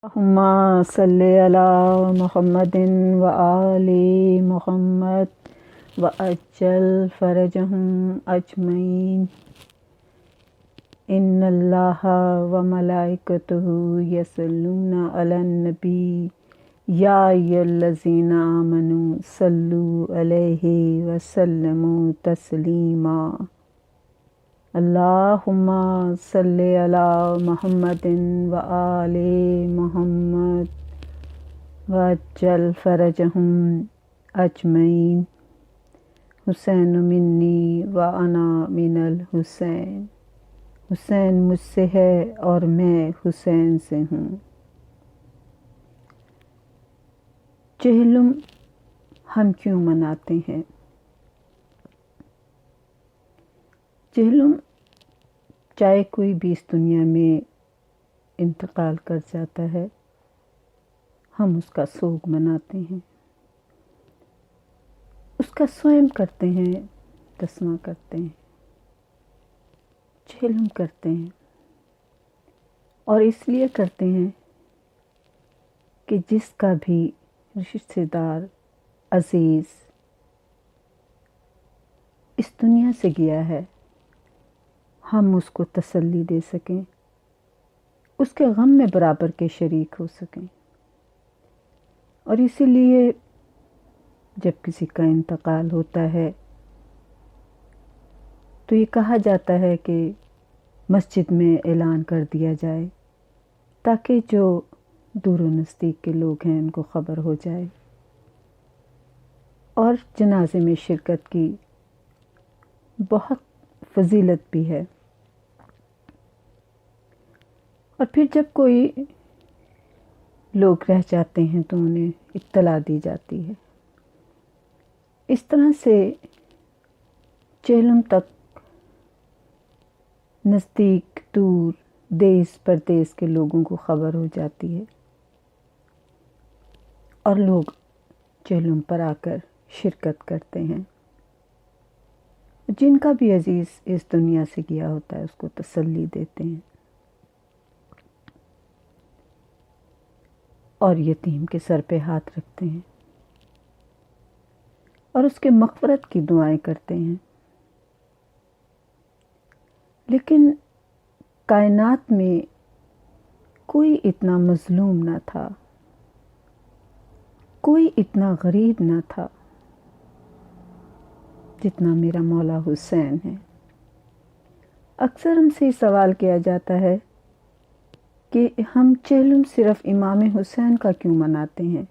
اللہم صلی علی محمد و آل محمد وعجل فرجہم اجمعین۔ ان اللہ و ملائکتہ یصلون علی النبی یا ایھا الذین آمنوا صلوا علیہ وسلموا تسلیما۔ اللہم صلی علی محمد و آل محمد وعجل فرجہم اجمعین۔ حسین منی و انا من الحسین، حسین مجھ سے ہے اور میں حسین سے ہوں۔ چہلم ہم کیوں مناتے ہیں؟ چہلم چاہے کوئی بھی اس دنیا میں انتقال کر جاتا ہے، ہم اس کا سوگ مناتے ہیں، اس کا سوئم کرتے ہیں، تسمہ کرتے ہیں، چہلم کرتے ہیں، اور اس لیے کرتے ہیں کہ جس کا بھی رشتہ دار عزیز اس دنیا سے گیا ہے، ہم اس کو تسلی دے سکیں، اس کے غم میں برابر کے شریک ہو سکیں۔ اور اسی لیے جب کسی کا انتقال ہوتا ہے تو یہ کہا جاتا ہے کہ مسجد میں اعلان کر دیا جائے تاکہ جو دور و نزدیک کے لوگ ہیں ان کو خبر ہو جائے، اور جنازے میں شرکت کی بہت فضیلت بھی ہے۔ اور پھر جب کوئی لوگ رہ جاتے ہیں تو انہیں اطلاع دی جاتی ہے۔ اس طرح سے چہلم تک نزدیک دور دیس پردیس کے لوگوں کو خبر ہو جاتی ہے، اور لوگ چہلم پر آ کر شرکت کرتے ہیں۔ جن کا بھی عزیز اس دنیا سے گیا ہوتا ہے اس کو تسلی دیتے ہیں، اور یتیم کے سر پہ ہاتھ رکھتے ہیں اور اس کے مغفرت کی دعائیں کرتے ہیں۔ لیکن کائنات میں کوئی اتنا مظلوم نہ تھا، کوئی اتنا غریب نہ تھا جتنا میرا مولا حسین ہے۔ اکثر ہم سے سوال کیا جاتا ہے کہ ہم چہلم صرف امام حسین کا کیوں مناتے ہیں؟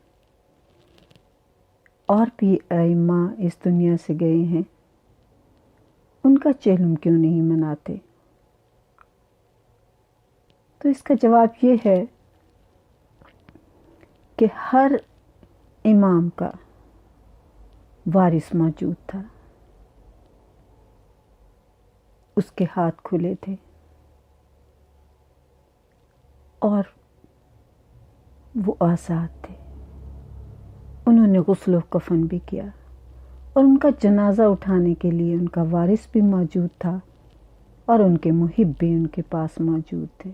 اور بھی ائمہ اس دنیا سے گئے ہیں، ان کا چہلم کیوں نہیں مناتے؟ تو اس کا جواب یہ ہے کہ ہر امام کا وارث موجود تھا، اس کے ہاتھ کھلے تھے، اور وہ آزاد تھے۔ انہوں نے غسل و کفن بھی کیا، اور ان کا جنازہ اٹھانے کے لیے ان کا وارث بھی موجود تھا، اور ان کے محب بھی ان کے پاس موجود تھے۔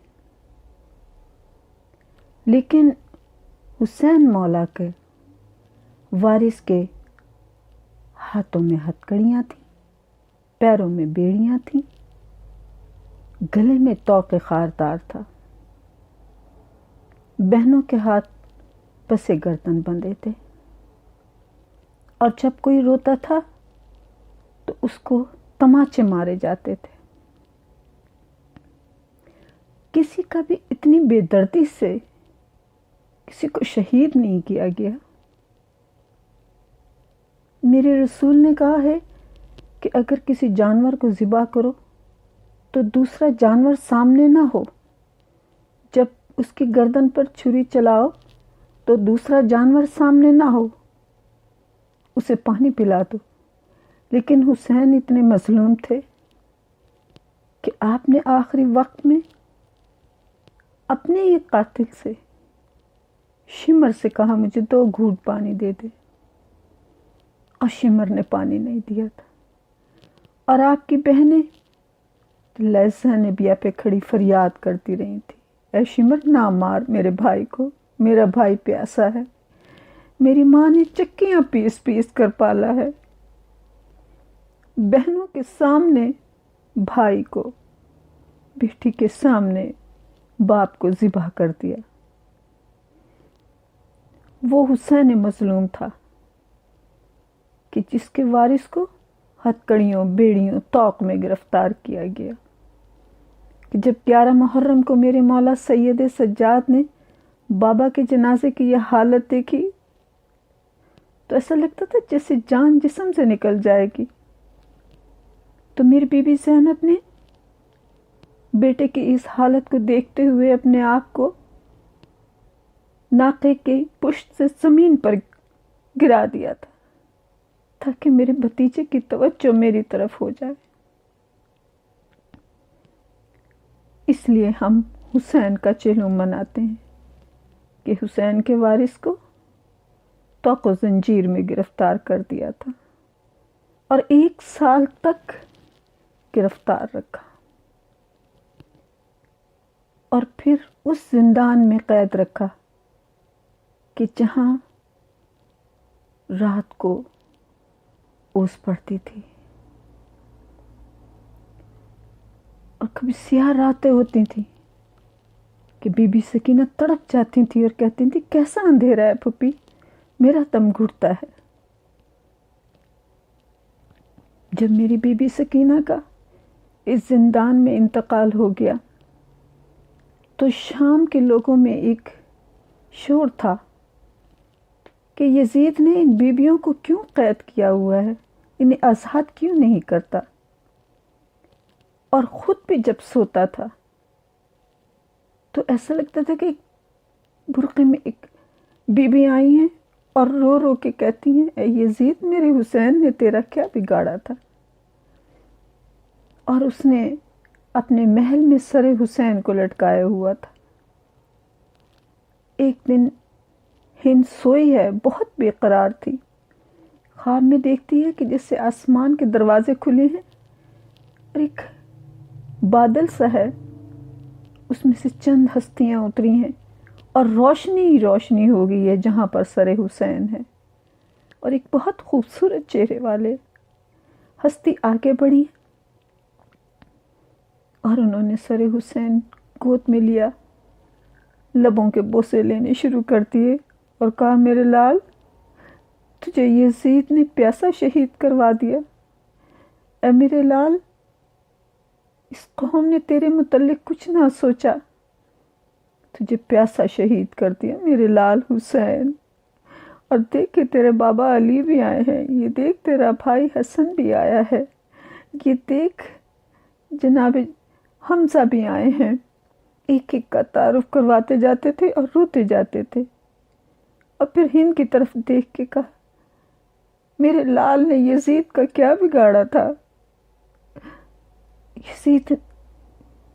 لیکن حسین مولا کے وارث کے ہاتھوں میں ہتھکڑیاں تھیں، پیروں میں بیڑیاں تھیں، گلے میں طوق خاردار تھا، بہنوں کے ہاتھ پسِ گردن بندھے تھے، اور جب کوئی روتا تھا تو اس کو تماچے مارے جاتے تھے۔ کسی کا بھی اتنی بے دردی سے کسی کو شہید نہیں کیا گیا۔ میرے رسول نے کہا ہے کہ اگر کسی جانور کو ذبح کرو تو دوسرا جانور سامنے نہ ہو، جب اس کی گردن پر چھری چلاؤ تو دوسرا جانور سامنے نہ ہو، اسے پانی پلا دو۔ لیکن حسین اتنے مظلوم تھے کہ آپ نے آخری وقت میں اپنے ہی قاتل سے، شمر سے کہا مجھے 2 گھونٹ پانی دے دے، اور شمر نے پانی نہیں دیا تھا، اور آپ کی بہنیں لیثہ نبیہ پہ کھڑی فریاد کرتی رہی تھی، اے شمر نہ مار میرے بھائی کو، میرا بھائی پیاسا ہے، میری ماں نے چکیاں پیس پیس کر پالا ہے۔ بہنوں کے سامنے بھائی کو، بیٹی کے سامنے باپ کو ذبح کر دیا۔ وہ حسین مظلوم تھا کہ جس کے وارث کو ہتکڑیوں، بیڑیوں، طوق میں گرفتار کیا گیا۔ کہ جب 11 محرم کو میرے مولا سید سجاد نے بابا کے جنازے کی یہ حالت دیکھی تو ایسا لگتا تھا جیسے جان جسم سے نکل جائے گی۔ تو میری بی بی زینب نے بیٹے کی اس حالت کو دیکھتے ہوئے اپنے آپ کو ناقے کے پشت سے زمین پر گرا دیا تھا تاکہ میرے بھتیجے کی توجہ میری طرف ہو جائے۔ اس لیے ہم حسین کا چہلم مناتے ہیں کہ حسین کے وارث کو طوق و زنجیر میں گرفتار کر دیا تھا اور 1 سال تک گرفتار رکھا، اور پھر اس زندان میں قید رکھا کہ جہاں رات کو اوس پڑتی تھی، اور کبھی سیاہ راتیں ہوتی تھیں کہ بی بی سکینہ تڑپ جاتی تھی اور کہتی تھی کیسا اندھیرا ہے پھپھی، میرا دم گھٹتا ہے۔ جب میری بی بی سکینہ کا اس زندان میں انتقال ہو گیا تو شام کے لوگوں میں ایک شور تھا کہ یزید نے ان بیویوں کو کیوں قید کیا ہوا ہے، انہیں آزاد کیوں نہیں کرتا، اور خود بھی جب سوتا تھا تو ایسا لگتا تھا کہ برقعے میں ایک بی بی آئی ہیں اور رو رو کے کہتی ہیں اے یزید، میرے حسین نے تیرا کیا بگاڑا تھا، اور اس نے اپنے محل میں سر حسین کو لٹکایا ہوا تھا۔ ایک دن ہند سوئی ہے، بہت بے قرار تھی، خواب میں دیکھتی ہے کہ جیسے آسمان کے دروازے کھلے ہیں اور ایک بادل سا ہے، اس میں سے چند ہستیاں اتری ہیں اور روشنی ہی روشنی ہو گئی ہے جہاں پر سر حسین ہے، اور ایک بہت خوبصورت چہرے والے ہستی آگے بڑھی اور انہوں نے سر حسین گود میں لیا، لبوں کے بوسے لینے شروع کر دیے اور کہا میرے لال، تجھے یزید نے پیاسا شہید کروا دیا، اے میرے لال، اس قوم نے تیرے متعلق کچھ نہ سوچا، تجھے پیاسا شہید کر دیا میرے لال حسین، اور دیکھ کہ تیرے بابا علی بھی آئے ہیں، یہ دیکھ تیرا بھائی حسن بھی آیا ہے، یہ دیکھ جناب حمزہ بھی آئے ہیں۔ ایک ایک کا تعارف کرواتے جاتے تھے اور روتے جاتے تھے، اور پھر ہند کی طرف دیکھ کے کہا میرے لال نے یزید کا کیا بگاڑا تھا، یزید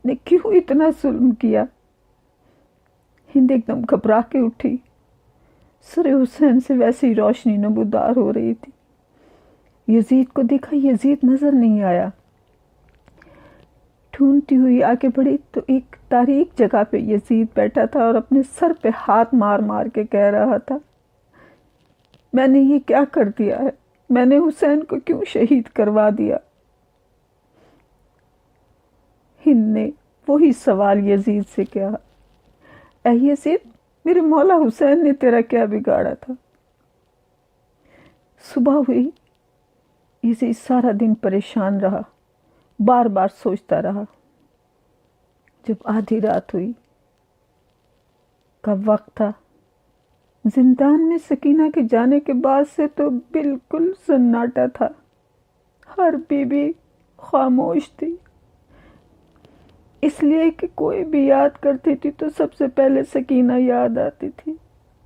نے کیوں اتنا ظلم کیا۔ ہند ایک دم گھبرا کے اٹھی، سر حسین سے ویسی روشنی نمودار ہو رہی تھی۔ یزید کو دیکھا، یزید نظر نہیں آیا، ڈھونڈتی ہوئی آگے بڑھی تو ایک تاریک جگہ پہ یزید بیٹھا تھا اور اپنے سر پہ ہاتھ مار مار کے کہہ رہا تھا میں نے یہ کیا کر دیا ہے، میں نے حسین کو کیوں شہید کروا دیا۔ ہند نے وہی سوال یزید سے کیا، اے یزید، میرے مولا حسین نے تیرا کیا بگاڑا تھا۔ صبح ہوئی، یزید سارا دن پریشان رہا، بار بار سوچتا رہا۔ جب آدھی رات ہوئی، کب وقت تھا، زندان میں سکینہ کے جانے کے بعد سے تو بالکل سناٹا تھا، ہر بیوی خاموش تھی، اس لیے کہ کوئی بھی یاد کرتی تھی تو سب سے پہلے سکینہ یاد آتی تھی۔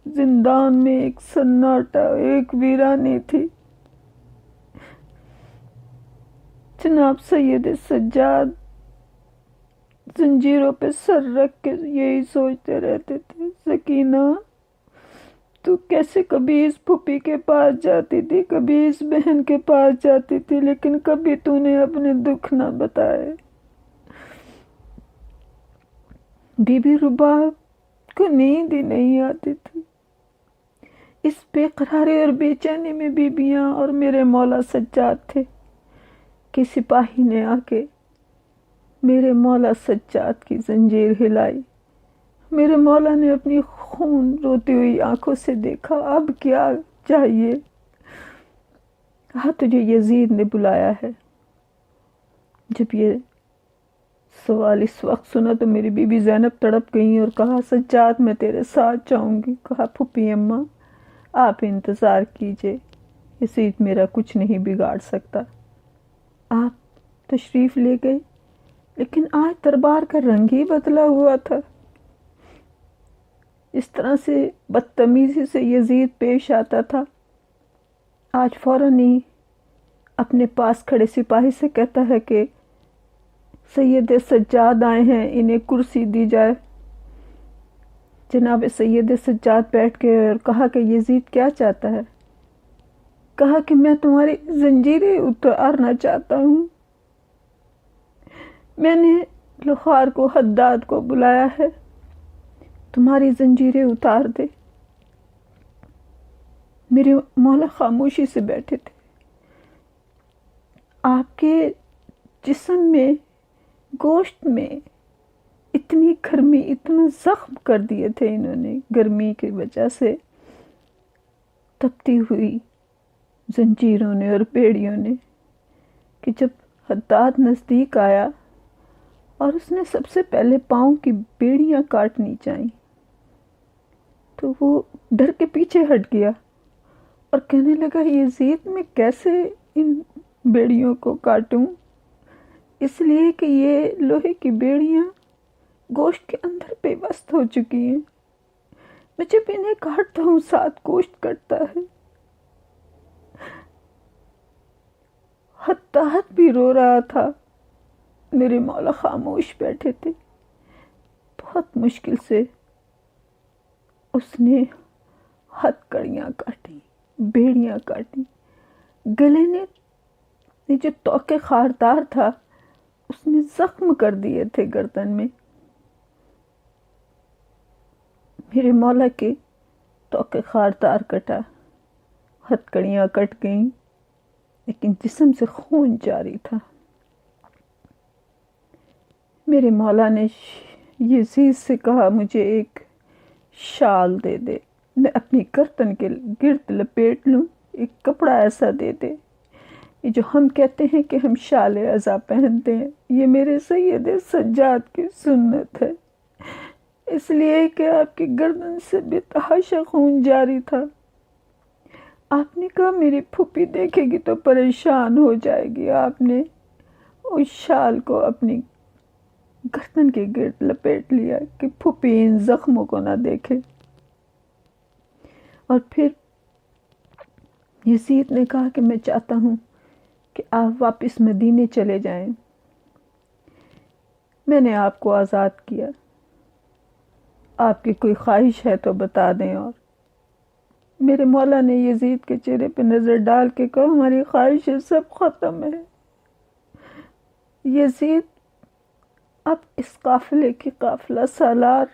زندان میں ایک سناٹا، ایک ویرانی تھی۔ جناب سید سجاد زنجیروں پہ سر رکھ کے یہی سوچتے رہتے تھے سکینہ، تو کیسے کبھی اس پھوپھی کے پاس جاتی تھی، کبھی اس بہن کے پاس جاتی تھی، لیکن کبھی تو نے اپنے دکھ نہ بتائے۔ بی بی رباب کو نیند ہی نہیں آتی تھی۔ اس بے قراری اور بے چینی میں بیبیاں اور میرے مولا سجاد تھے کہ سپاہی نے آ کے میرے مولا سجاد کی زنجیر ہلائی۔ میرے مولا نے اپنی خون روتی ہوئی آنکھوں سے دیکھا، اب کیا چاہیے؟ کہا تجھے یزید نے بلایا ہے۔ جب یہ سوال اس وقت سنا تو میری بی بی زینب تڑپ گئی اور کہا سجاد میں تیرے ساتھ جاؤں گی۔ کہا پھوپھی اماں آپ انتظار کیجئے، یزید میرا کچھ نہیں بگاڑ سکتا۔ آپ تشریف لے گئے، لیکن آج دربار کا رنگ ہی بدلا ہوا تھا۔ اس طرح سے بدتمیزی سے یزید پیش آتا تھا، آج فوراً ہی اپنے پاس کھڑے سپاہی سے کہتا ہے کہ سید سجاد آئے ہیں، انہیں کرسی دی جائے۔ جناب سید سجاد بیٹھ گئے اور کہا کہ یزید کیا چاہتا ہے؟ کہا کہ میں تمہاری زنجیریں اتارنا چاہتا ہوں۔ میں نے لوہار کو حداد کو بلایا ہے، تمہاری زنجیریں اتار دے۔ میرے مولا خاموشی سے بیٹھے تھے۔ آپ کے جسم میں، گوشت میں اتنی گرمی، اتنا زخم کر دیے تھے انہوں نے گرمی کی وجہ سے، تپتی ہوئی زنجیروں نے اور بیڑیوں نے، کہ جب حداد نزدیک آیا اور اس نے سب سے پہلے پاؤں کی بیڑیاں کاٹنی چاہیں تو وہ ڈر کے پیچھے ہٹ گیا اور کہنے لگا یزید میں کیسے ان بیڑیوں کو کاٹوں، اس لیے کہ یہ لوہے کی بیڑیاں گوشت کے اندر پیوست ہو چکی ہیں، میں جب انہیں کاٹتا ہوں ساتھ گوشت کٹتا ہے۔ حداد بھی رو رہا تھا، میرے مولا خاموش بیٹھے تھے۔ بہت مشکل سے اس نے ہتکڑیاں کاٹی، بیڑیاں کاٹی، گلے نے جو توق خاردار تھا اس نے زخم کر دیے تھے گردن میں۔ میرے مولا کے توق خاردار کٹا، ہتکڑیاں کٹ گئیں، لیکن جسم سے خون جاری تھا۔ میرے مولا نے یزید سے کہا مجھے ایک شال دے دے، میں اپنی گردن کے گرد لپیٹ لوں، ایک کپڑا ایسا دے دے، یہ جو ہم کہتے ہیں کہ ہم شال عزا پہنتے ہیں، یہ میرے سید سجاد کی سنت ہے، اس لیے کہ آپ کی گردن سے بے تحاشا خون جاری تھا۔ آپ نے کہا میری پھوپھی دیکھے گی تو پریشان ہو جائے گی۔ آپ نے اس شال کو اپنی گردن کے گرد لپیٹ لیا کہ پھوپھی ان زخموں کو نہ دیکھے۔ اور پھر یزید نے کہا کہ میں چاہتا ہوں کہ آپ واپس مدینے چلے جائیں، میں نے آپ کو آزاد کیا، آپ کی کوئی خواہش ہے تو بتا دیں۔ اور میرے مولا نے یزید کے چہرے پہ نظر ڈال کے کہا ہماری خواہشیں سب ختم ہے یزید، اب اس قافلے کی قافلہ سالار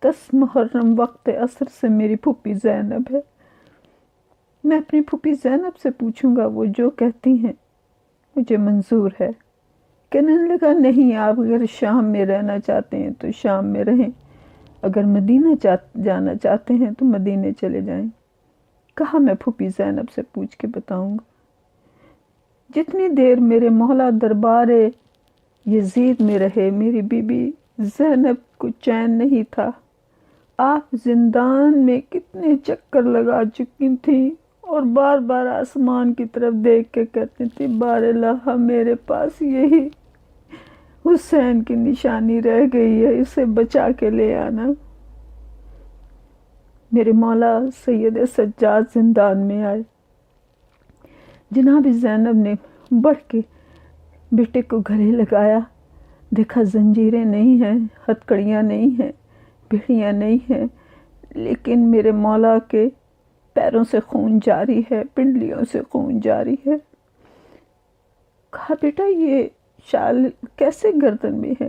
10 محرم وقت عصر سے میری پھوپھی زینب ہے، میں اپنی پھوپھی زینب سے پوچھوں گا، وہ جو کہتی ہیں مجھے منظور ہے۔ کہنے لگا نہیں، آپ اگر شام میں رہنا چاہتے ہیں تو شام میں رہیں، اگر مدینہ جانا چاہتے ہیں تو مدینے چلے جائیں۔ کہا میں پھوپھی زینب سے پوچھ کے بتاؤں گا۔ جتنی دیر میرے مولا دربار یزید میں رہے میری بی بی زینب کو چین نہیں تھا۔ آپ زندان میں کتنے چکر لگا چکی تھیں اور بار بار آسمان کی طرف دیکھ کے کہتی تھی بار الہ میرے پاس یہی حسین کی نشانی رہ گئی ہے، اسے بچا کے لے آنا۔ میرے مولا سید سجاد زندان میں آئے، جناب زینب نے بڑھ کے بیٹے کو گلے لگایا، دیکھا زنجیریں نہیں ہیں، ہتکڑیاں نہیں ہیں، بیڑیاں نہیں ہیں، لیکن میرے مولا کے پیروں سے خون جاری ہے، پنڈلیوں سے خون جاری ہے۔ کہا بیٹا یہ شال کیسے گردن میں ہے؟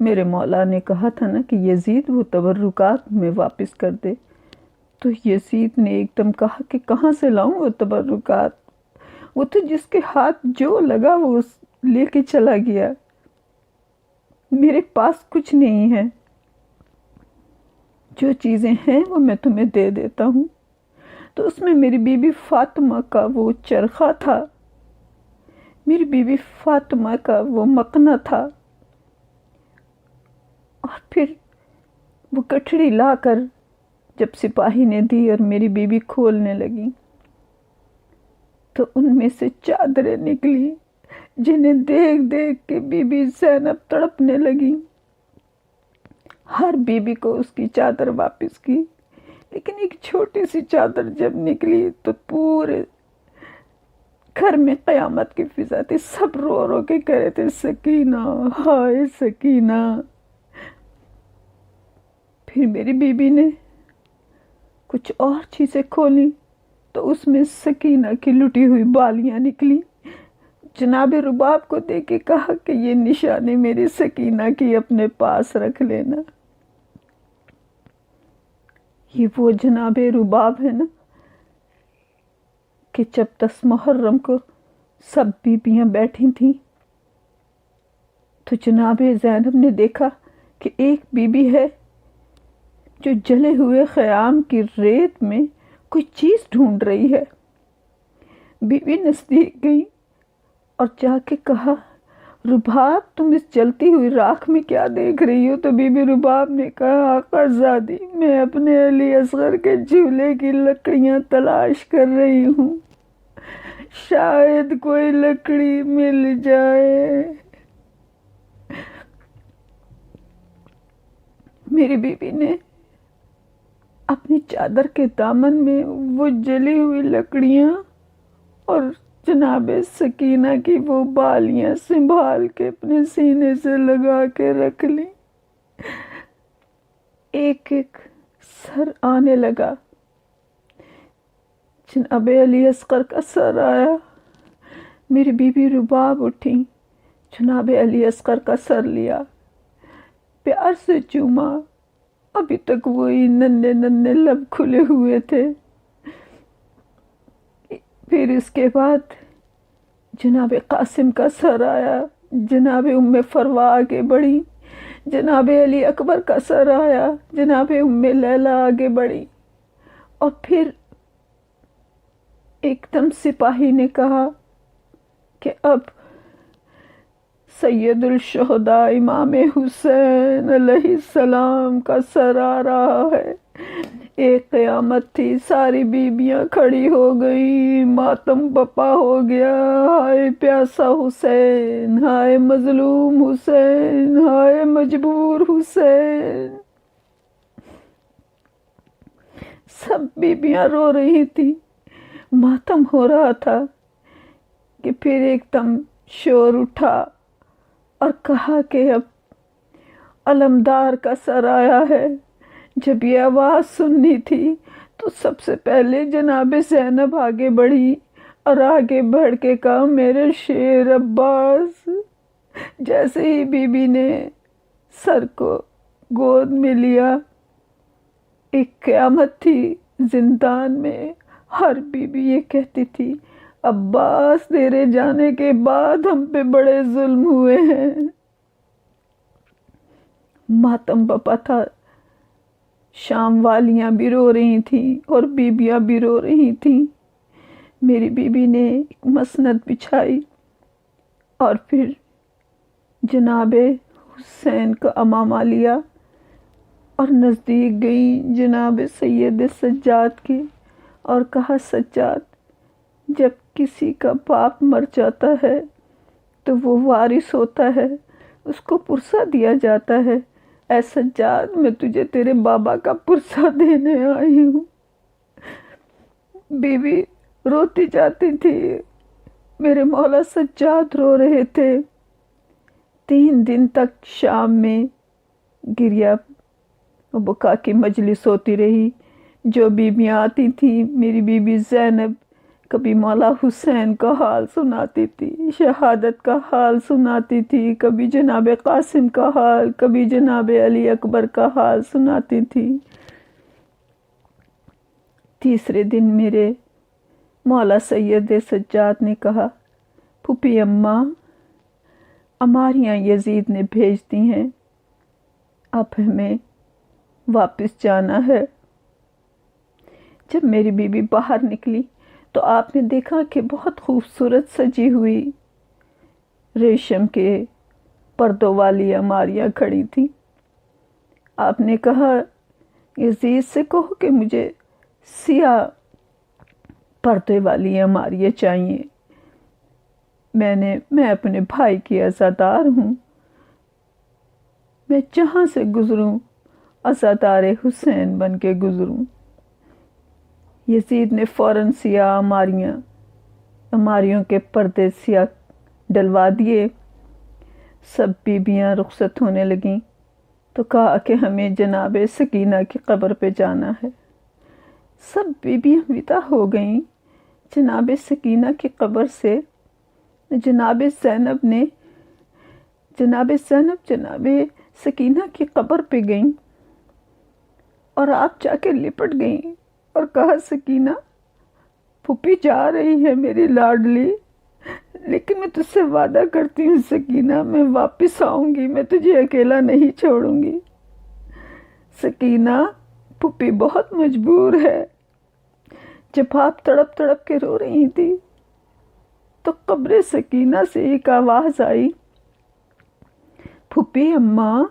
میرے مولا نے کہا تھا نا کہ یزید وہ تبرکات میں واپس کر دے، تو یزید نے ایک دم کہا کہ کہاں سے لاؤں وہ تبرکات، وہ تو جس کے ہاتھ جو لگا وہ لے کے چلا گیا، میرے پاس کچھ نہیں ہے، جو چیزیں ہیں وہ میں تمہیں دے دیتا ہوں۔ تو اس میں میری بی بی فاطمہ کا وہ چرخہ تھا، میری بی بی فاطمہ کا وہ مقنہ تھا، اور پھر وہ کٹھڑی لا کر جب سپاہی نے دی اور میری بی بی کھولنے لگی تو ان میں سے چادریں نکلی، جنہیں دیکھ دیکھ کے بی بی زینب تڑپنے لگی۔ ہر بی بی کو اس کی چادر واپس کی، لیکن ایک چھوٹی سی چادر جب نکلی تو پورے گھر میں قیامت کی فضا تھی، سب رو رو کے کہہ رہے تھے سکینہ، ہائے سکینہ۔ پھر میری بی بی نے کچھ اور چیزیں کھولی تو اس میں سکینہ کی لٹی ہوئی بالیاں نکلی۔ جناب رباب کو دے کے کہا کہ یہ نشانی میری سکینہ کی اپنے پاس رکھ لینا۔ یہ وہ جناب رباب ہے نا کہ جب 10 محرم کو سب بیبیاں بیٹھی تھیں تو جناب زینب نے دیکھا کہ ایک بی بی ہے جو جلے ہوئے خیام کی ریت میں کوئی چیز ڈھونڈ رہی ہے۔ بی بی نزدیک گئی اور جا کے کہا رباب تم اس جلتی ہوئی راکھ میں کیا دیکھ رہی ہو؟ تو بی بی رباب نے کہا آقا زادی میں اپنے علی اصغر کے جھولے کی لکڑیاں تلاش کر رہی ہوں، شاید کوئی لکڑی مل جائے۔ میری بی بی نے اپنی چادر کے دامن میں وہ جلی ہوئی لکڑیاں اور جناب سکینہ کی وہ بالیاں سنبھال کے اپنے سینے سے لگا کے رکھ لی۔ ایک ایک سر آنے لگا، جناب علی اصغر کا سر آیا، میری بی بی رباب اٹھی، جناب علی اصغر کا سر لیا، پیار سے چوما، ابھی تک وہی ننھے ننھے لب کھلے ہوئے تھے۔ پھر اس کے بعد جناب قاسم کا سر آیا، جناب ام فروا آگے بڑھی، جناب علی اکبر کا سر آیا، جناب ام لیلہ آگے بڑھی، اور پھر ایک دم سپاہی نے کہا کہ اب سید الشہداء امام حسین علیہ السلام کا سر آ رہا ہے۔ ایک قیامت تھی، ساری بیبیاں کھڑی ہو گئی، ماتم بپا ہو گیا، ہائے پیاسا حسین، ہائے مظلوم حسین، ہائے مجبور حسین۔ سب بیبیاں رو رہی تھی، ماتم ہو رہا تھا کہ پھر ایک دم شور اٹھا اور کہا کہ اب علمدار کا سر آیا ہے۔ جب یہ آواز سننی تھی تو سب سے پہلے جناب زینب آگے بڑھی اور آگے بڑھ کے کہا میرے شیر عباس۔ جیسے ہی بی بی نے سر کو گود میں لیا، ایک قیامت تھی زندان میں، ہر بی بی یہ کہتی تھی عباس تیرے جانے کے بعد ہم پہ بڑے ظلم ہوئے ہیں۔ ماتم بپا تھا، شام والیاں بھی رو رہی تھیں اور بیبیاں بھی رو رہی تھیں۔ میری بی بی نے ایک مسند بچھائی اور پھر جناب حسین کا امامہ لیا اور نزدیک گئی جناب سید سجاد کے اور کہا سجاد، جب کسی کا باپ مر جاتا ہے تو وہ وارث ہوتا ہے، اس کو پرسہ دیا جاتا ہے۔ اے سجاد میں تجھے تیرے بابا کا پرسہ دینے آئی ہوں۔ بی بی روتی جاتی تھی، میرے مولا سجاد رو رہے تھے۔ 3 دن تک شام میں گریہ و بکا کی مجلس ہوتی رہی۔ جو بیبیاں آتی تھیں، میری بی بی زینب کبھی مولا حسین کا حال سناتی تھی، شہادت کا حال سناتی تھی، کبھی جناب قاسم کا حال، کبھی جناب علی اکبر کا حال سناتی تھی۔ تیسرے دن میرے مولا سید سجاد نے کہا، پھوپھی اماں، ہماریاں یزید نے بھیج دی ہیں، اب ہمیں واپس جانا ہے۔ جب میری بیوی باہر نکلی تو آپ نے دیکھا کہ بہت خوبصورت سجی ہوئی ریشم کے پردوں والی الماریاں کھڑی تھیں۔ آپ نے کہا، یزید سے کہو کہ مجھے سیاہ پردے والی الماریاں چاہیے، میں اپنے بھائی کی عزادار ہوں، میں جہاں سے گزروں عزادار حسین بن کے گزروں۔ یزید نے فوراً سیاہ الماریوں کے پردے سیاہ ڈلوا دیے۔ سب بیبیاں رخصت ہونے لگیں تو کہا کہ ہمیں جناب سکینہ کی قبر پہ جانا ہے۔ سب بیبیاں ودا ہو گئیں۔ جناب سکینہ کی قبر سے جناب زینب جناب سکینہ کی قبر پہ گئیں اور آپ جا کے لپٹ گئیں اور کہا، سکینہ، پھوپھی جا رہی ہے میری لاڈلی، لیکن میں تجھ سے وعدہ کرتی ہوں سکینہ، میں واپس آؤں گی، میں تجھے اکیلا نہیں چھوڑوں گی۔ سکینہ، پھوپھی بہت مجبور ہے۔ جب آپ تڑپ تڑپ کے رو رہی تھی تو قبر سکینہ سے ایک آواز آئی، پھوپھی اماں،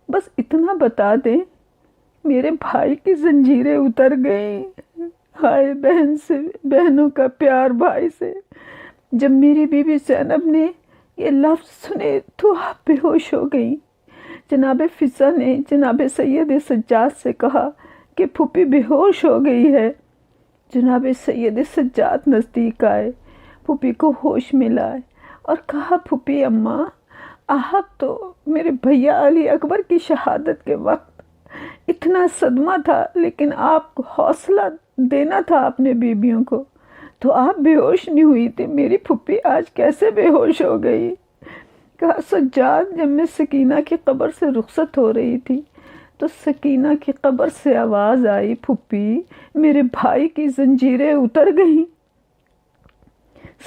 بس اتنا بتا دیں، میرے بھائی کی زنجیریں اتر گئیں۔ ہائے بہنوں کا پیار بھائی سے۔ جب میری بیوی زینب نے یہ لفظ سنے تو آپ بے ہوش ہو گئیں۔ جناب فضہ نے جناب سید سجاد سے کہا کہ پھوپھی بے ہوش ہو گئی ہے۔ جناب سید سجاد نزدیک آئے، پھوپھی کو ہوش میں لائے اور کہا، پھوپھی اماں، آپ تو میرے بھیا علی اکبر کی شہادت کے وقت اتنا صدمہ تھا، لیکن آپ کو حوصلہ دینا تھا اپنے بیبیوں کو، تو آپ بے ہوش نہیں ہوئی تھی، میری پھوپھی آج کیسے بے ہوش ہو گئی؟ کہا، سجاد، جب میں سکینہ کی قبر سے رخصت ہو رہی تھی تو سکینہ کی قبر سے آواز آئی، پھوپھی، میرے بھائی کی زنجیریں اتر گئیں۔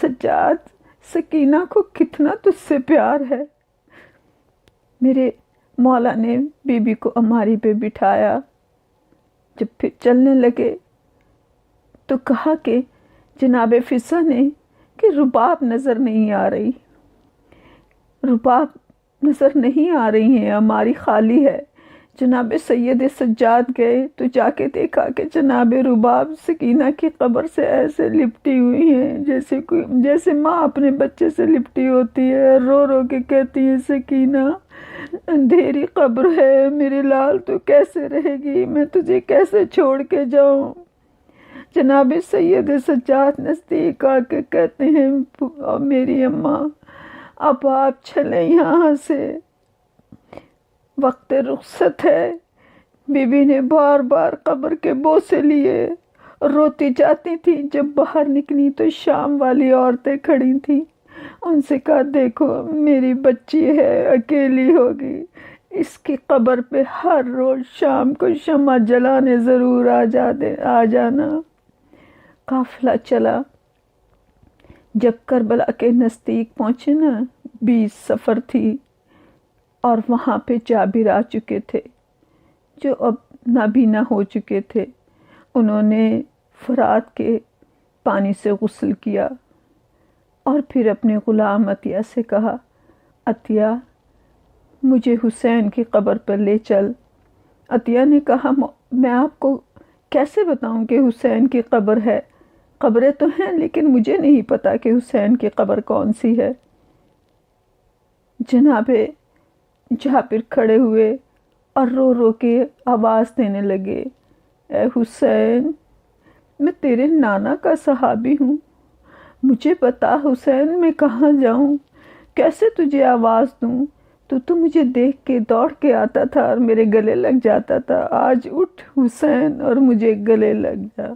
سجاد، سکینہ کو کتنا تجھ سے پیار ہے۔ میرے مولا نے بی بی کو الماری پہ بٹھایا۔ جب پھر چلنے لگے تو کہا کہ جناب فضہ نے کہ رباب نظر نہیں آ رہی، رباب نظر نہیں آ رہی ہیں، الماری خالی ہے۔ جناب سید سجاد گئے تو جا کے دیکھا کہ جناب رباب سکینہ کی قبر سے ایسے لپٹی ہوئی ہیں جیسے ماں اپنے بچے سے لپٹی ہوتی ہے، رو رو کے کہتی ہے، سکینہ، اندھیری قبر ہے، میری لال تو کیسے رہے گی، میں تجھے کیسے چھوڑ کے جاؤں۔ جناب سید سجاد نزدیک آ کے کہتے ہیں، میری اماں، اب آپ چلیں یہاں سے، وقت رخصت ہے۔ بی بی نے بار بار قبر کے بوسے لیے، روتی جاتی تھی۔ جب باہر نکلی تو شام والی عورتیں کھڑی تھیں، ان سے کہا، دیکھو میری بچی ہے، اکیلی ہوگی، اس کی قبر پہ ہر روز شام کو شمع جلانے ضرور آ جانا۔ قافلہ چلا۔ جب کربلا کے نزدیک پہنچے نا، 20 سفر تھی اور وہاں پہ جابر آ چکے تھے جو اب نابینا ہو چکے تھے۔ انہوں نے فرات کے پانی سے غسل کیا اور پھر اپنے غلام عطیہ سے کہا، عطیہ، مجھے حسین کی قبر پر لے چل۔ عطیہ نے کہا، میں آپ کو کیسے بتاؤں کہ حسین کی قبر ہے؟ قبریں تو ہیں لیکن مجھے نہیں پتا کہ حسین کی قبر کون سی ہے۔ جناب جابر کھڑے ہوئے اور رو رو کے آواز دینے لگے، اے حسین، میں تیرے نانا کا صحابی ہوں، مجھے بتا حسین، میں کہاں جاؤں، کیسے تجھے آواز دوں؟ تو مجھے دیکھ کے دوڑ کے آتا تھا اور میرے گلے لگ جاتا تھا، آج اٹھ حسین اور مجھے گلے لگ جا۔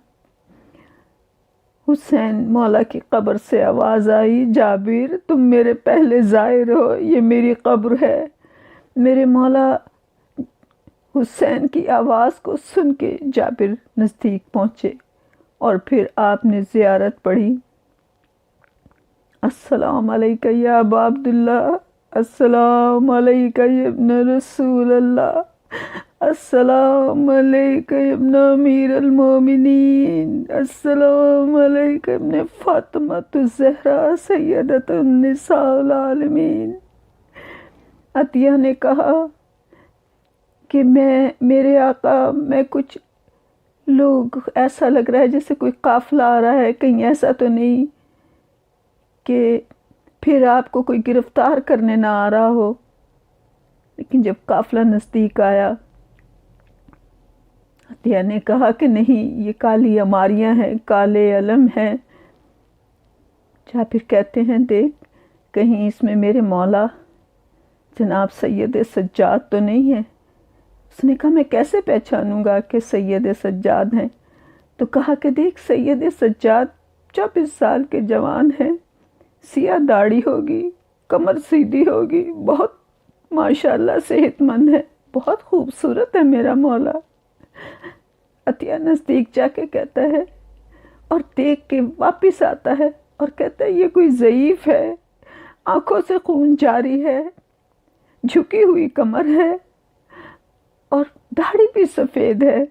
حسین مولا کی قبر سے آواز آئی، جابر تم میرے پہلے زائر ہو، یہ میری قبر ہے۔ میرے مولا حسین کی آواز کو سن کے جابر نزدیک پہنچے اور پھر آپ نے زیارت پڑھی۔ السلام علیکہ یا ابا عبداللہ، السلام علیکہ یا ابن رسول اللہ، السلام علیکہ ابن امیر المومنین، السلام علیکہ ابن فاطمۃ الزہرا سیدۃ النساء العالمین۔ عطیہ نے کہا کہ میرے آقا، میں کچھ لوگ ایسا لگ رہا ہے جیسے کوئی قافلہ آ رہا ہے، کہیں ایسا تو نہیں کہ پھر آپ کو کوئی گرفتار کرنے نہ آ رہا ہو۔ لیکن جب قافلہ نزدیک آیا، عطیہ نے کہا کہ نہیں، یہ کالی عماریاں ہیں، کالے علم ہیں۔ جابر کہتے ہیں دیکھ کہیں اس میں میرے مولا جناب سید سجاد تو نہیں ہے؟ اس نے کہا میں کیسے پہچانوں گا کہ سید سجاد ہیں؟ تو کہا کہ دیکھ سید سجاد 24 سال کے جوان ہیں، سیاہ داڑھی ہوگی، کمر سیدھی ہوگی، بہت ماشاءاللہ صحت مند ہے، بہت خوبصورت ہے میرا مولا۔ عطیہ نزدیک جا کے کہتا ہے اور دیکھ کے واپس آتا ہے اور کہتا ہے یہ کوئی ضعیف ہے، آنکھوں سے خون جاری ہے، جھکی ہوئی کمر ہے اور داڑھی بھی سفید ہے۔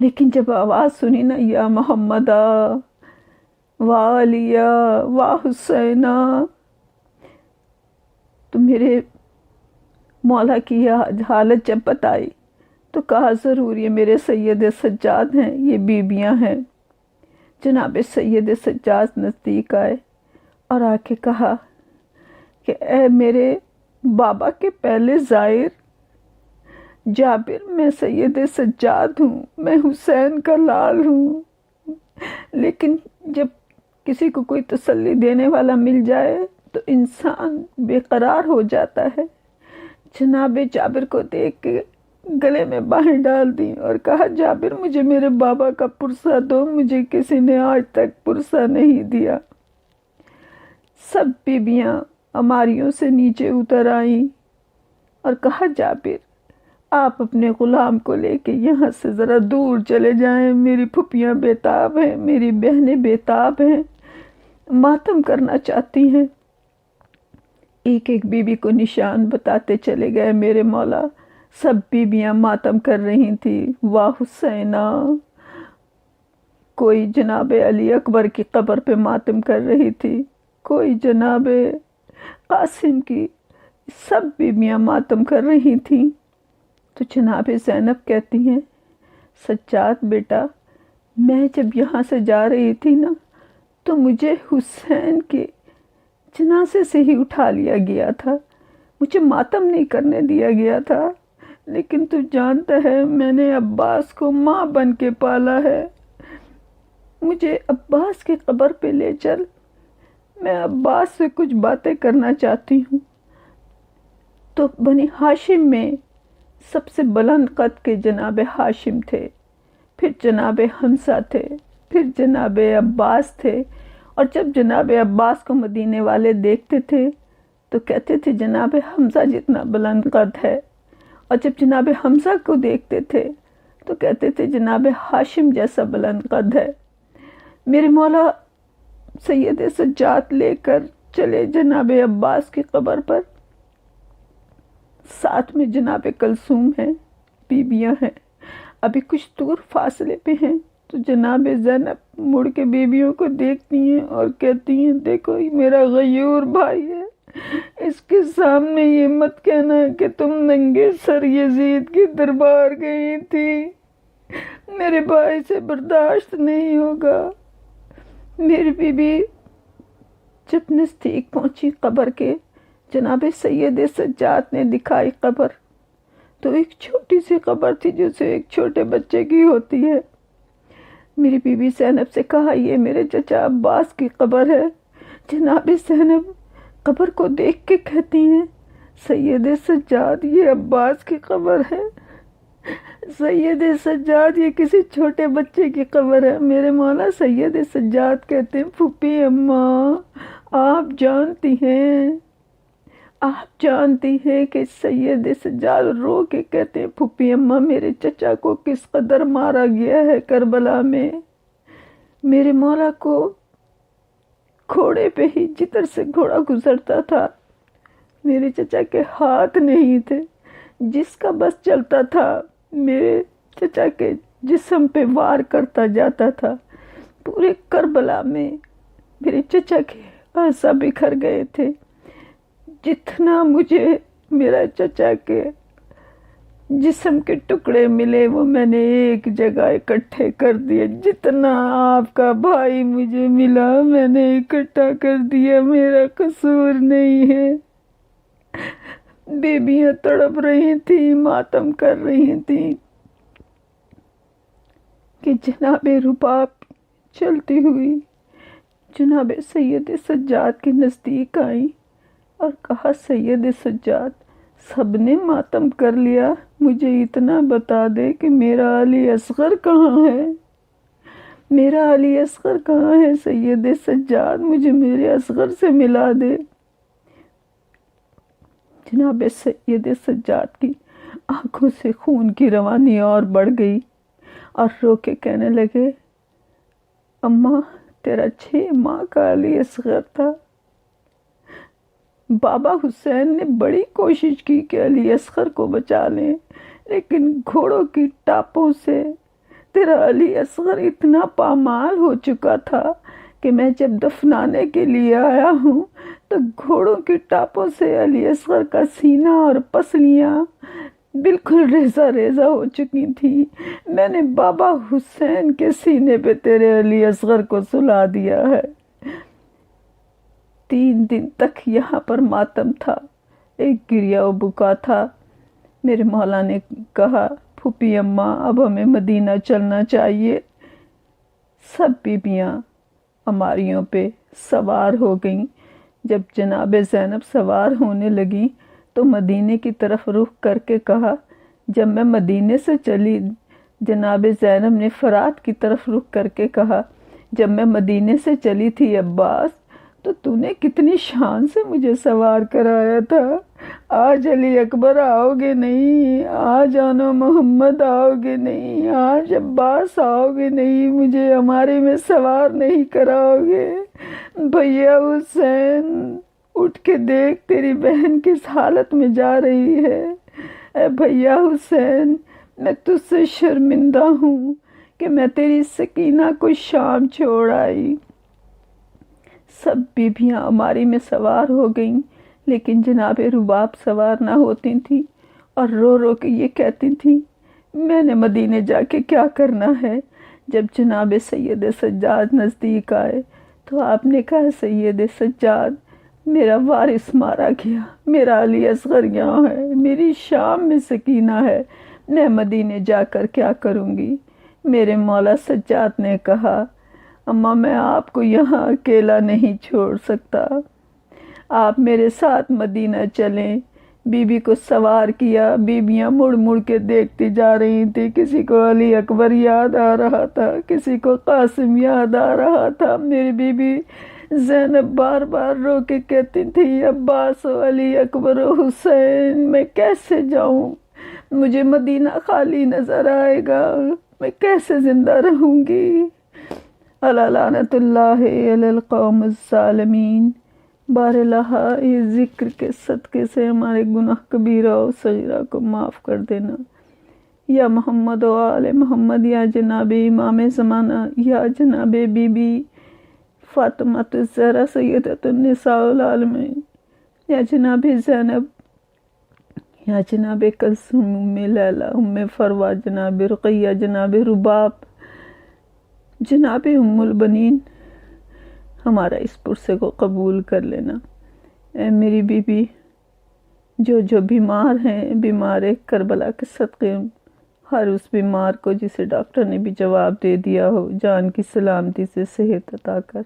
لیکن جب آواز سنی نا، یا محمد علیہ حسینہ، تو میرے مولا کی یہ حالت جب بتائی تو کہا ضرور یہ میرے سید سجاد ہیں، یہ بیبیاں ہیں۔ جناب سید سجاد نزدیک آئے اور آ کے کہا کہ اے میرے بابا کے پہلے زائر جابر، میں سید سجاد ہوں، میں حسین کا لال ہوں۔ لیکن جب کسی کو کوئی تسلی دینے والا مل جائے تو انسان بے قرار ہو جاتا ہے۔ جناب جابر کو دیکھ کے گلے میں باہیں ڈال دیں اور کہا جابر مجھے میرے بابا کا پرسہ دو، مجھے کسی نے آج تک پرسہ نہیں دیا۔ سب بیبیاں عماریوں سے نیچے اتر آئیں اور کہا جابر آپ اپنے غلام کو لے کے یہاں سے ذرا دور چلے جائیں، میری پھپھیاں بیتاب ہیں، میری بہنیں بیتاب ہیں، ماتم کرنا چاہتی ہیں۔ ایک ایک بیوی کو نشان بتاتے چلے گئے میرے مولا۔ سب بیویاں ماتم کر رہی تھی، واہ حسینہ۔ کوئی جناب علی اکبر کی قبر پہ ماتم کر رہی تھی، کوئی جناب قاسم کی، سب بیویاں ماتم کر رہی تھیں۔ تو جناب زینب کہتی ہیں سجاد بیٹا، میں جب یہاں سے جا رہی تھی نا تو مجھے حسین کے جنازے سے ہی اٹھا لیا گیا تھا، مجھے ماتم نہیں کرنے دیا گیا تھا۔ لیکن تو جانتا ہے میں نے عباس کو ماں بن کے پالا ہے، مجھے عباس کی قبر پہ لے چل، میں عباس سے کچھ باتیں کرنا چاہتی ہوں۔ تو بنی ہاشم میں سب سے بلند قد کے جناب ہاشم تھے، پھر جناب حمزہ تھے، پھر جناب عباس تھے، اور جب جناب عباس کو مدینے والے دیکھتے تھے تو کہتے تھے جناب حمزہ جتنا بلند قد ہے، اور جب جناب حمزہ کو دیکھتے تھے تو کہتے تھے جناب ہاشم جیسا بلند قد ہے۔ میرے مولا سید سجاد لے کر چلے جناب عباس کی قبر پر، ساتھ میں جناب کلثوم ہیں، بیبیاں ہیں، ابھی کچھ دور فاصلے پہ ہیں۔ تو جناب زینب مڑ کے بیبیوں کو دیکھتی ہیں اور کہتی ہیں دیکھو یہ میرا غیور بھائی ہے، اس کے سامنے یہ مت کہنا کہ تم ننگے سر یزید کی دربار گئی تھی، میرے بھائی سے برداشت نہیں ہوگا۔ میری بیوی جب نزدیک پہنچی قبر کے، جناب سید سجاد نے دکھائی قبر، تو ایک چھوٹی سی قبر تھی جیسے ایک چھوٹے بچے کی ہوتی ہے۔ میری بیوی زینب سے کہا یہ میرے چچا عباس کی قبر ہے۔ جناب زینب قبر کو دیکھ کے کہتی ہیں سید سجاد یہ عباس کی قبر ہے، سید سجاد یہ کسی چھوٹے بچے کی قبر ہے۔ میرے مولا سید سجاد کہتے ہیں پھوپھی اماں آپ جانتی ہیں کہ سید سجاد رو کے کہتے ہیں پھوپھی اماں میرے چچا کو کس قدر مارا گیا ہے کربلا میں۔ میرے مولا کو گھوڑے پہ ہی جدھر سے گھوڑا گزرتا تھا میرے چچا کے ہاتھ نہیں تھے، جس کا بس چلتا تھا میرے چچا کے جسم پہ وار کرتا جاتا تھا۔ پورے کربلا میں میرے چچا کے اعضاء بکھر گئے تھے۔ جتنا مجھے میرا چچا کے جسم کے ٹکڑے ملے وہ میں نے ایک جگہ اکٹھے کر دیے، جتنا آپ کا بھائی مجھے ملا میں نے اکٹھا کر دیا، میرا قصور نہیں ہے۔ بیبیاں تڑپ رہی تھیں، ماتم کر رہی تھیں کہ جناب رباب چلتی ہوئی جناب سید سجاد کے نزدیک آئی اور کہا سید سجاد سب نے ماتم کر لیا، مجھے اتنا بتا دے کہ میرا علی اصغر کہاں ہے، میرا علی اصغر کہاں ہے سید سجاد، مجھے میرے اصغر سے ملا دے۔ جناب سید سجاد کی آنکھوں سے خون کی روانی اور بڑھ گئی اور رو کے کہنے لگے اماں تیرا 6 ماہ کا علی اصغر تھا۔ بابا حسین نے بڑی کوشش کی کہ علی اصغر کو بچا لیں، لیکن گھوڑوں کی ٹاپوں سے تیرا علی اصغر اتنا پامال ہو چکا تھا کہ میں جب دفنانے کے لیے آیا ہوں تو گھوڑوں کی ٹاپوں سے علی اصغر کا سینہ اور پسلیاں بالکل ریزہ ریزہ ہو چکی تھی۔ میں نے بابا حسین کے سینے پہ تیرے علی اصغر کو سلا دیا ہے۔ 3 دن تک یہاں پر ماتم تھا، ایک گریا و بکا تھا۔ میرے مولا نے کہا پھوپھی اماں اب ہمیں مدینہ چلنا چاہیے۔ سب بیبیاں ہماریوں پہ سوار ہو گئیں۔ جب جناب زینب سوار ہونے لگیں تو مدینے کی طرف رخ کر کے کہا، جب میں مدینے سے چلی جناب زینب نے فرات کی طرف رخ کر کے کہا، جب میں مدینے سے چلی تھی عباس تو نے کتنی شان سے مجھے سوار کرایا تھا، آج علی اکبر آؤ گے نہیں، آج آنا محمد آؤ گے نہیں، آج عباس آؤ گے نہیں، مجھے ہمارے میں سوار نہیں کراؤ گے۔ بھیا حسین اٹھ کے دیکھ تیری بہن کس حالت میں جا رہی ہے۔ اے بھیا حسین میں تجھ سے شرمندہ ہوں کہ میں تیری سکینہ کو شام چھوڑ آئی۔ سب بیبیاں ہماری میں سوار ہو گئیں، لیکن جناب رباب سوار نہ ہوتی تھیں اور رو رو کے یہ کہتی تھیں میں نے مدینے جا کے کیا کرنا ہے۔ جب جناب سید سجاد نزدیک آئے تو آپ نے کہا سید سجاد میرا وارث مارا گیا، میرا علی اصغر یہاں ہے، میری شام میں سکینہ ہے، میں مدینے جا کر کیا کروں گی۔ میرے مولا سجاد نے کہا اماں میں آپ کو یہاں اکیلا نہیں چھوڑ سکتا، آپ میرے ساتھ مدینہ چلیں۔ بی بی کو سوار کیا، بیبیاں مڑ مڑ کے دیکھتی جا رہی تھی، کسی کو علی اکبر یاد آ رہا تھا، کسی کو قاسم یاد آ رہا تھا۔ میری بی بی زینب بار بار رو کے کہتی تھی عباس و علی اکبر و حسین میں کیسے جاؤں، مجھے مدینہ خالی نظر آئے گا، میں کیسے زندہ رہوں گی۔ الا لعنت اللہ علی القوم الظالمین۔ بار الہ یہ ذکر کے صدقے سے ہمارے گناہ کبیرہ و صغیرہ کو معاف کر دینا۔ یا محمد و آل محمد، یا جناب امام زمانہ، یا جناب بی بی فاطمہ الزہرا سیدۃ النساء العالمین، یا جناب زینب، یا جناب کلثوم، ام لیلہ، ام فروہ، جناب رقیہ، جناب رباب، جناب ام البنین، ہمارا اس پرسے کو قبول کر لینا۔ اے میری بی بی جو بیمار ہیں، بیمار کربلا کے صدقے ہر اس بیمار کو جسے ڈاکٹر نے بھی جواب دے دیا ہو جان کی سلامتی سے صحت عطا کر۔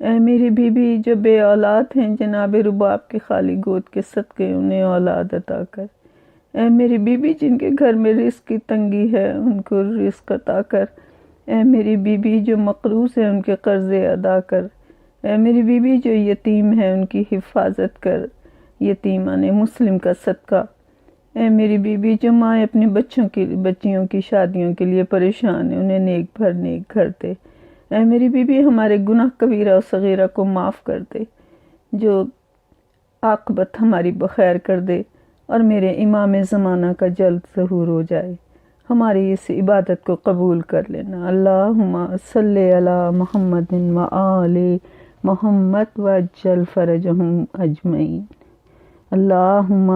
اے میری بی بی جو بے اولاد ہیں، جناب رباب کے خالی گود کے صدقے انہیں اولاد عطا کر۔ اے میری بیوی جن کے گھر میں رزق کی تنگی ہے ان کو رزق عطا کر۔ اے میری بیوی جو مقروض ہے ان کے قرضے ادا کر۔ اے میری بیوی جو یتیم ہے ان کی حفاظت کر، یتیمان مسلم کا صدقہ۔ اے میری بیوی جو ماں اپنے بچیوں کی شادیوں کے لیے پریشان ہے انہیں نیک بھر نیک گھر دے۔ اے میری بیوی ہمارے گناہ کبیرہ و صغیرہ کو معاف کر دے، جو عاقبت ہماری بخیر کر دے اور میرے امام زمانہ کا جلد ظہور ہو جائے۔ ہماری اس عبادت کو قبول کر لینا۔ اللہم صلی علی محمد و آل محمد وعجل فرجہم اجمعین۔ اللہم